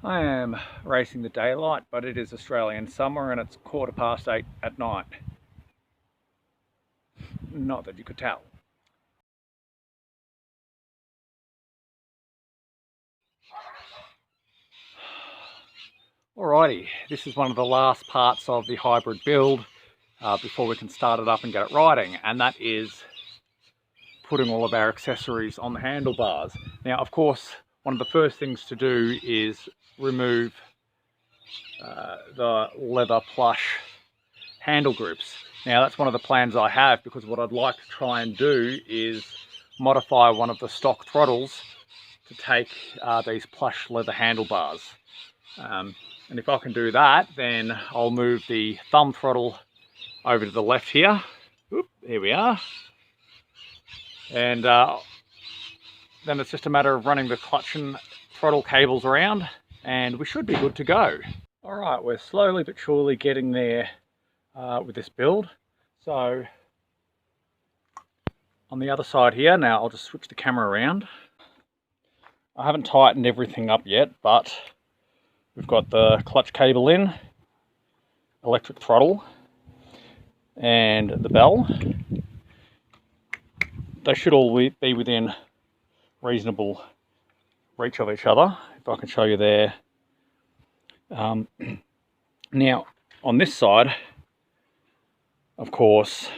I am racing the daylight, but it is Australian summer and it's 8:15 at night. Not that you could tell. Alrighty, this is one of the last parts of the hybrid build before we can start it up and get it riding, and that is putting all of our accessories on the handlebars. Now, of course, one of the first things to do is remove the leather plush handle grips. Now, that's one of the plans I have, because what I'd like to try and do is modify one of the stock throttles to take these plush leather handlebars. And if I can do that, then I'll move the thumb throttle over to the left here. Oop, here we are. And then it's just a matter of running the clutch and throttle cables around, and we should be good to go. All right, we're slowly but surely getting there with this build. So on the other side here, now I'll just switch the camera around. I haven't tightened everything up yet, but we've got the clutch cable in, electric throttle, and the bell. They should all be within reasonable reach of each other, if I can show you there. Now, on this side, of course,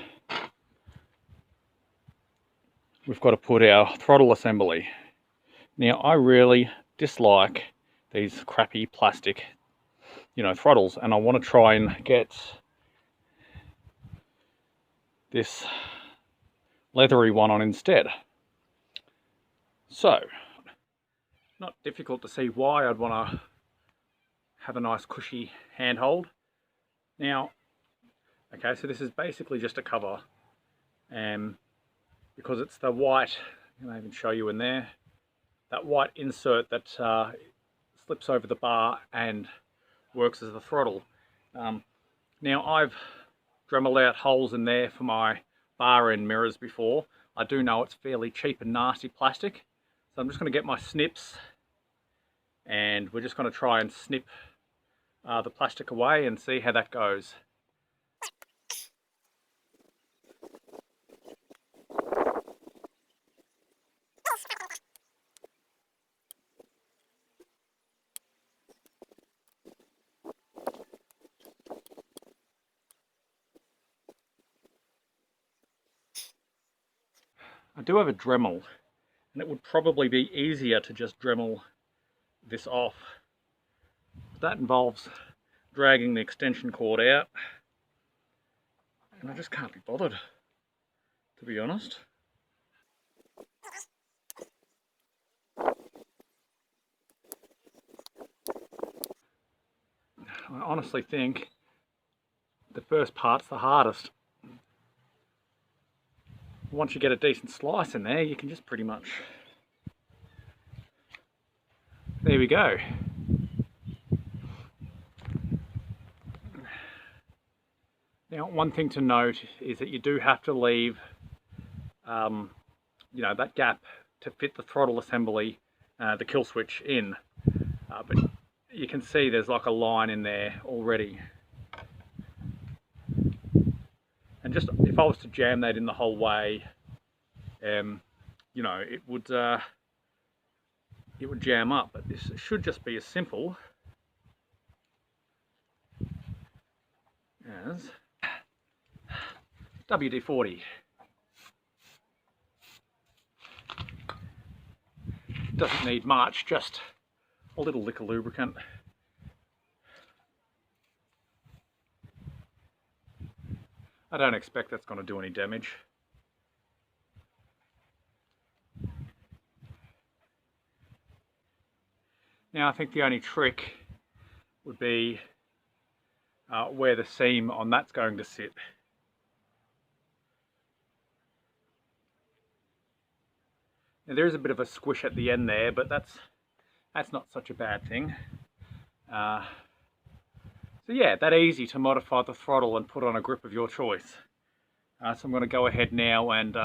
we've got to put our throttle assembly. Now, I really dislike these crappy plastic, throttles, and I want to try and get this leathery one on instead. So, not difficult to see why I'd want to have a nice cushy handhold. Now, okay, so this is basically just a cover, and because it's the white, I even show you in there, that white insert that slips over the bar and works as the throttle. Now, I've Dremelled out holes in there for my bar end mirrors before. I do know it's fairly cheap and nasty plastic, so I'm just going to get my snips, and we're just going to try and snip the plastic away and see how that goes. I do have a Dremel, and it would probably be easier to just Dremel this off. That involves dragging the extension cord out, and I just can't be bothered, to be honest. I honestly think the first part's the hardest. Once you get a decent slice in there, you can just pretty much... There we go. Now, one thing to note is that you do have to leave, that gap to fit the throttle assembly, the kill switch in. But you can see there's like a line in there already. And just if I was to jam that in the whole way, it would jam up. But this should just be as simple as WD-40. Doesn't need much, just a little lick of lubricant. I don't expect that's going to do any damage. Now, I think the only trick would be where the seam on that's going to sit. Now, there is a bit of a squish at the end there, but that's not such a bad thing. So yeah, that easy to modify the throttle and put on a grip of your choice. So I'm going to go ahead now and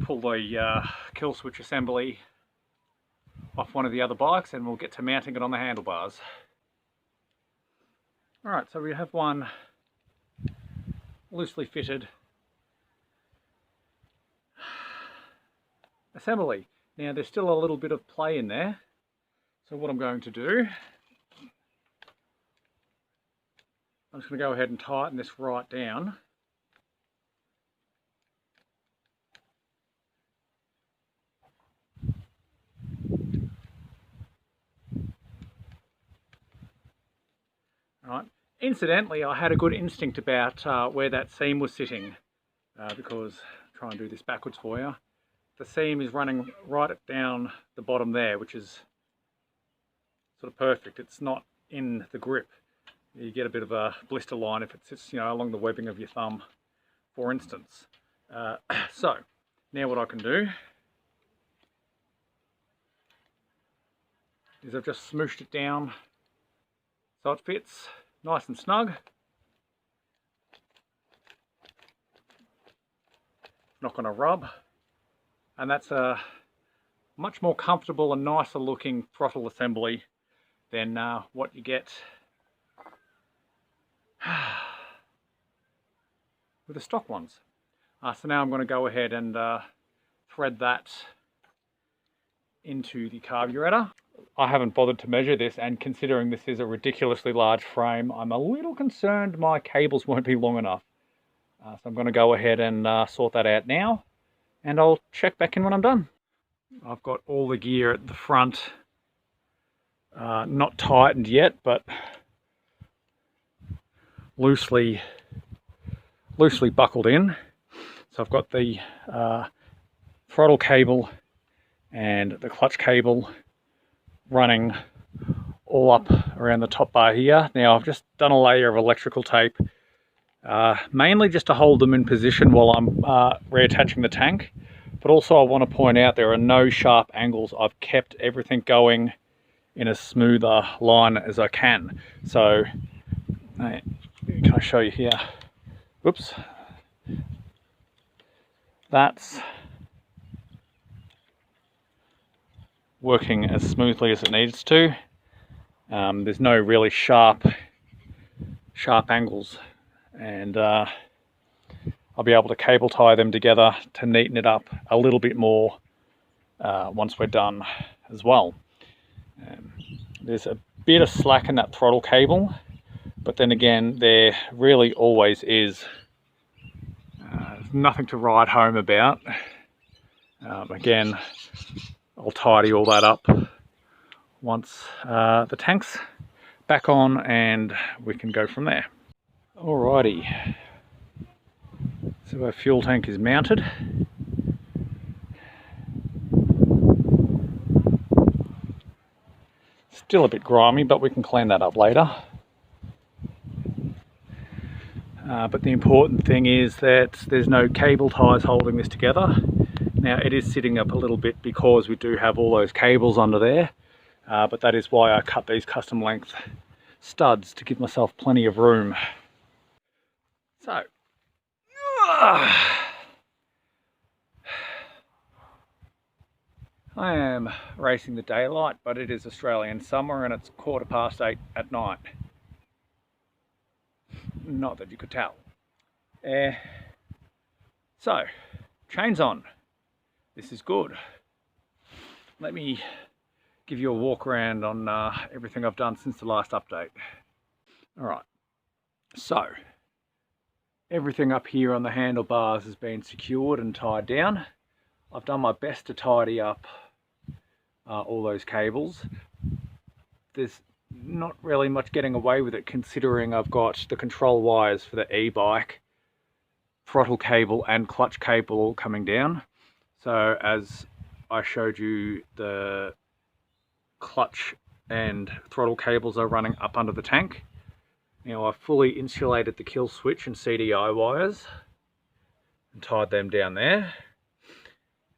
pull the kill switch assembly off one of the other bikes and we'll get to mounting it on the handlebars. Alright, so we have one loosely fitted assembly. Now there's still a little bit of play in there, so what I'm going to do, I'm just going to go ahead and tighten this right down. Right. Incidentally, I had a good instinct about where that seam was sitting, because, try and do this backwards for you, the seam is running right down the bottom there, which is sort of perfect. It's not in the grip. You get a bit of a blister line if it sits, you know, along the webbing of your thumb, for instance. So, now what I can do is I've just smooshed it down so it fits nice and snug. Not going to rub, and that's a much more comfortable and nicer looking throttle assembly than what you get with the stock ones. So now I'm going to go ahead and thread that into the carburetor. I haven't bothered to measure this, and considering this is a ridiculously large frame, I'm a little concerned my cables won't be long enough. So I'm going to go ahead and sort that out now, and I'll check back in when I'm done. I've got all the gear at the front not tightened yet, but loosely buckled in. So I've got the throttle cable and the clutch cable running all up around the top bar here. Now I've just done a layer of electrical tape, mainly just to hold them in position while I'm reattaching the tank, but also I want to point out there are no sharp angles. I've kept everything going in as smooth a line as I can. So can I show you here? Whoops. That's working as smoothly as it needs to. There's no really sharp angles, and I'll be able to cable tie them together to neaten it up a little bit more once we're done as well. There's a bit of slack in that throttle cable, but then again there really always is. Nothing to write home about. Again, I'll tidy all that up once the tank's back on, and we can go from there. Alrighty, so our fuel tank is mounted. Still a bit grimy, but we can clean that up later. But the important thing is that there's no cable ties holding this together. Now it is sitting up a little bit because we do have all those cables under there, but that is why I cut these custom length studs to give myself plenty of room. So, I am racing the daylight, but it is Australian summer and it's 8:15 at night. Not that you could tell. So, chains on. This is good. Let me give you a walk around on everything I've done since the last update. Alright, so everything up here on the handlebars has been secured and tied down. I've done my best to tidy up all those cables. There's not really much getting away with it, considering I've got the control wires for the e-bike, throttle cable and clutch cable all coming down. So as I showed you, the clutch and throttle cables are running up under the tank. Now I've fully insulated the kill switch and CDI wires and tied them down there.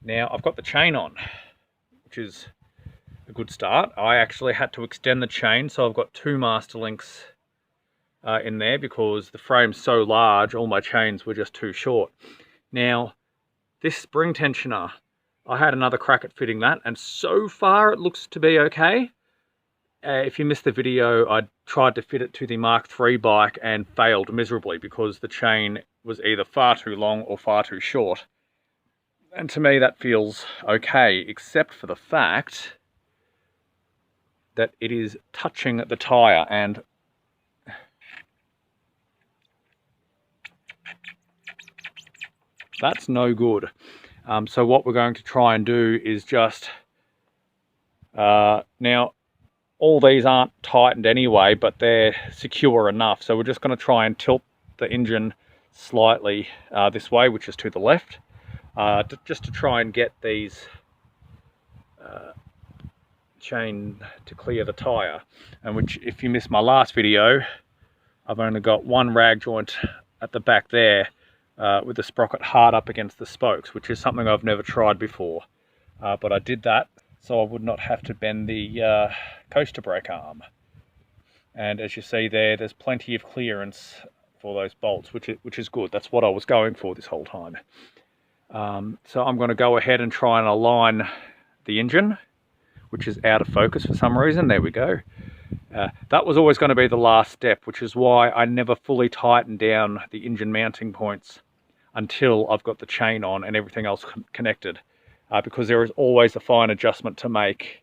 Now I've got the chain on, which is a good start. I actually had to extend the chain, so I've got 2 master links in there because the frame's so large, all my chains were just too short. Now, this spring tensioner, I had another crack at fitting that, and so far it looks to be okay. If you missed the video, I tried to fit it to the Mk5 bike and failed miserably because the chain was either far too long or far too short. And to me that feels okay, except for the fact that it is touching the tyre, and that's no good. So what we're going to try and do is just, now all these aren't tightened anyway, but they're secure enough. So we're just going to try and tilt the engine slightly this way, which is to the left, just to try and get these chain to clear the tyre. And which, if you missed my last video, I've only got one rag joint at the back there with the sprocket hard up against the spokes, which is something I've never tried before. But I did that so I would not have to bend the coaster brake arm. And as you see there, there's plenty of clearance for those bolts, which is good. That's what I was going for this whole time. So I'm going to go ahead and try and align the engine, which is out of focus for some reason. There we go. That was always going to be the last step, which is why I never fully tightened down the engine mounting points until I've got the chain on and everything else connected, because there is always a fine adjustment to make,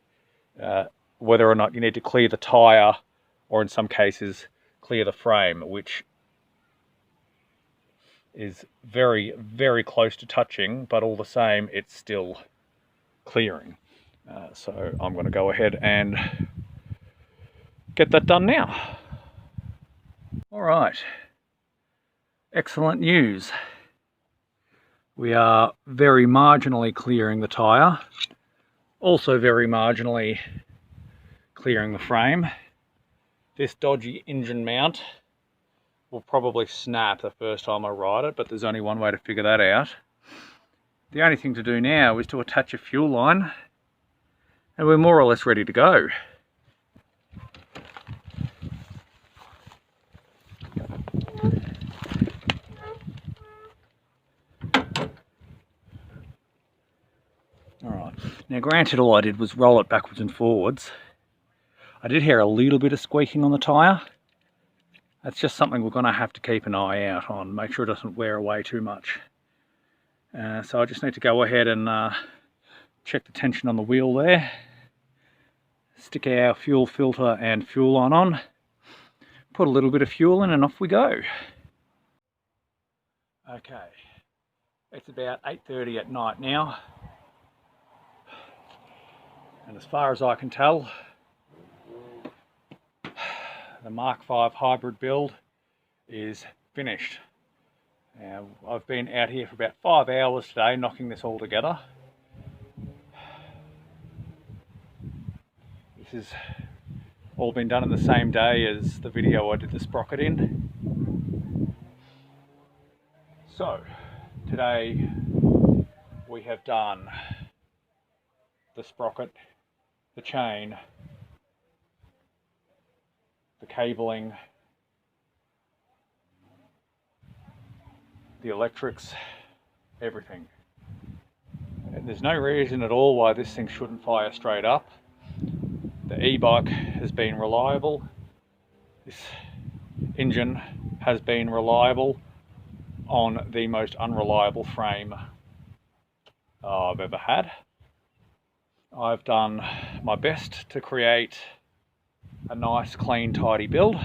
whether or not you need to clear the tyre or in some cases clear the frame, which is very, very close to touching, but all the same it's still clearing. So I'm going to go ahead and get that done now. All right, excellent news. We are very marginally clearing the tyre, also very marginally clearing the frame. This dodgy engine mount will probably snap the first time I ride it, but there's only one way to figure that out. The only thing to do now is to attach a fuel line, and we're more or less ready to go. Alright, now granted all I did was roll it backwards and forwards. I did hear a little bit of squeaking on the tyre. That's just something we're going to have to keep an eye out on, make sure it doesn't wear away too much. So I just need to go ahead and check the tension on the wheel there. Stick our fuel filter and fuel line on. Put a little bit of fuel in and off we go. Okay, it's about 8:30 at night now. And as far as I can tell, the Mk5 hybrid build is finished. Now, I've been out here for about 5 hours today knocking this all together. This has all been done in the same day as the video I did the sprocket in. So, today we have done the sprocket, the chain, the cabling, the electrics, everything. And there's no reason at all why this thing shouldn't fire straight up. The e-bike has been reliable. This engine has been reliable on the most unreliable frame I've ever had. I've done my best to create a nice, clean, tidy build.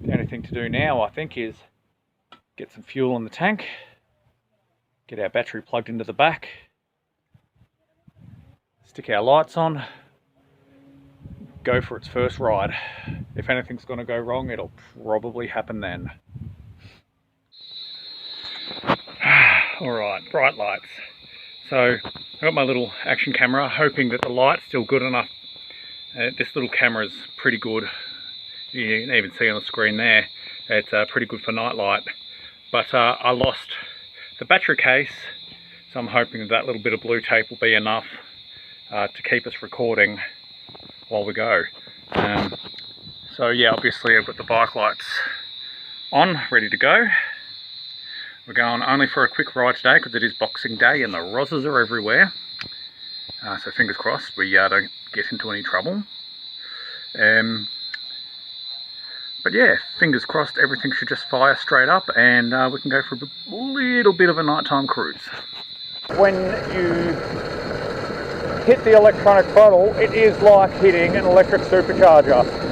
The only thing to do now, I think, is get some fuel in the tank, get our battery plugged into the back, stick our lights on, go for its first ride. If anything's going to go wrong, it'll probably happen then. Alright, bright lights. So I've got my little action camera, hoping that the light's still good enough. This little camera is pretty good. You can even see on the screen there, it's pretty good for night light. But I lost the battery case, so I'm hoping that little bit of blue tape will be enough to keep us recording while we go. So yeah, obviously I've got the bike lights on, ready to go. We're going only for a quick ride today because it is Boxing Day and the rozzers are everywhere. So fingers crossed we don't get into any trouble. But yeah, fingers crossed everything should just fire straight up and we can go for a little bit of a nighttime cruise. When you hit the electronic throttle, it is like hitting an electric supercharger.